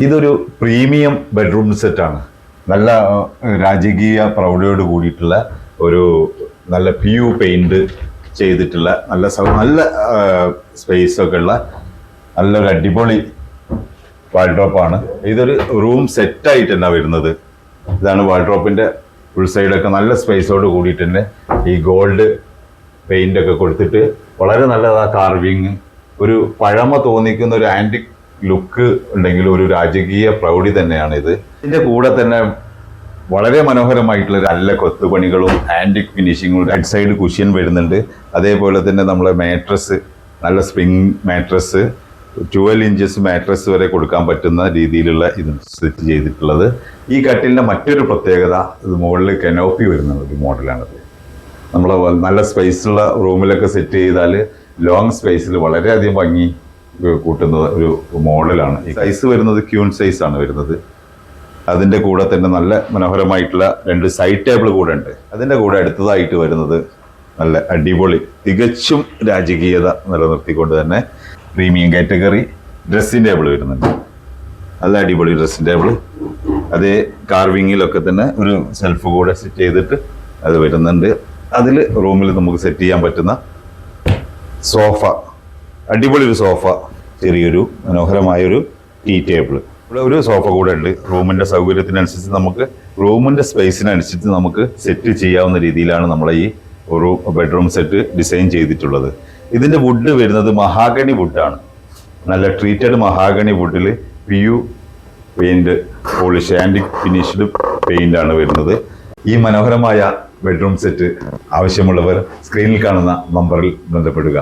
ഇതൊരു premium bedroom സെറ്റാണ്. നല്ല രാജകീയ പ്രൗഢിയോട് കൂടിയിട്ടുള്ള ഒരു നല്ല PU പെയിന്റ് ചെയ്തിട്ടുള്ള നല്ല സ്പേസ് ഒക്കെ ഉള്ള നല്ലൊരു അടിപൊളി വാൾഡ്രോപ്പാണ്. ഇതൊരു റൂം സെറ്റായിട്ട് തന്നെ വരുന്നത്. ഇതാണ് വാൾഡ്രോപ്പിന്റെ ഫുൾ സൈഡൊക്കെ നല്ല സ്പേസോട് കൂടിയിട്ട് തന്നെ ഈ ഗോൾഡ് പെയിന്റ് ഒക്കെ കൊടുത്തിട്ട് വളരെ നല്ലതാ. കാർവിങ് ഒരു പഴമ തോന്നിക്കുന്ന ഒരു ആന്റിക് ലുക്ക് ഉണ്ടെങ്കിൽ ഒരു രാജകീയ പ്രൗഢി തന്നെയാണ് ഇത്. ഇതിന്റെ കൂടെ തന്നെ വളരെ മനോഹരമായിട്ടുള്ള നല്ല കൊത്തുപണികളും ആന്റിക് ഫിനിഷിങ്ങും റൈറ്റ് സൈഡ് കുഷ്യൻ വരുന്നുണ്ട്. അതേപോലെ തന്നെ നമ്മളെ മാട്രസ് നല്ല സ്പ്രിംഗ് മാട്രസ് 12 ഇഞ്ചസ് മാട്രസ് വരെ കൊടുക്കാൻ പറ്റുന്ന രീതിയിലുള്ള ഇത് സെറ്റ് ചെയ്തിട്ടുള്ളത്. ഈ കട്ടിലിന്റെ മറ്റൊരു പ്രത്യേകത ഇത് മുകളിൽ കനോപ്പി വരുന്ന ഒരു മോഡലാണത്. നമ്മൾ നല്ല സ്പേസുള്ള റൂമിലൊക്കെ സെറ്റ് ചെയ്താൽ ലോങ് സ്പേസിൽ വളരെയധികം ഭംഗി കൂട്ടുന്ന ഒരു മോഡലാണ്. ഈ സൈസ് വരുന്നത് ക്യൂൺ സൈസ് ആണ് വരുന്നത്. അതിൻ്റെ കൂടെ തന്നെ നല്ല മനോഹരമായിട്ടുള്ള 2 സൈഡ് ടേബിൾ കൂടെ ഉണ്ട്. അതിൻ്റെ കൂടെ അടുത്തതായിട്ട് വരുന്നത് നല്ല അടിപൊളി തികച്ചും രാജകീയത നിലനിർത്തിക്കൊണ്ട് തന്നെ പ്രീമിയം കാറ്റഗറി ഡ്രസ്സിംഗ് ടേബിൾ വരുന്നുണ്ട്. നല്ല അടിപൊളി ഡ്രസ്സിംഗ് ടേബിൾ. അതേ കാർവിങ്ങിലൊക്കെ തന്നെ ഒരു സെൽഫ് കൂടെ സെറ്റ് ചെയ്തിട്ട് അത് വരുന്നുണ്ട്. അതിൽ റൂമിൽ നമുക്ക് സെറ്റ് ചെയ്യാൻ പറ്റുന്ന സോഫ, അടിപൊളി ഒരു സോഫ, ചെറിയൊരു മനോഹരമായൊരു ടീ ടേബിൾ. ഇവിടെ ഒരു സോഫ കൂടെ ഉണ്ട്. റൂമിൻ്റെ സൗകര്യത്തിനനുസരിച്ച് നമുക്ക് റൂമിൻ്റെ സ്പേസിനനുസരിച്ച് നമുക്ക് സെറ്റ് ചെയ്യാവുന്ന രീതിയിലാണ് നമ്മളെ ഈ ഒരു ബെഡ്റൂം സെറ്റ് ഡിസൈൻ ചെയ്തിട്ടുള്ളത്. ഇതിൻ്റെ വുഡ് വരുന്നത് മഹാഗണി വുഡാണ്. നല്ല ട്രീറ്റഡ് മഹാഗണി വുഡിൽ PU paint polish antique finished paint ആണ് വരുന്നത്. ഈ മനോഹരമായ ബെഡ്റൂം സെറ്റ് ആവശ്യമുള്ളവർ സ്ക്രീനിൽ കാണുന്ന നമ്പറിൽ ബന്ധപ്പെടുക.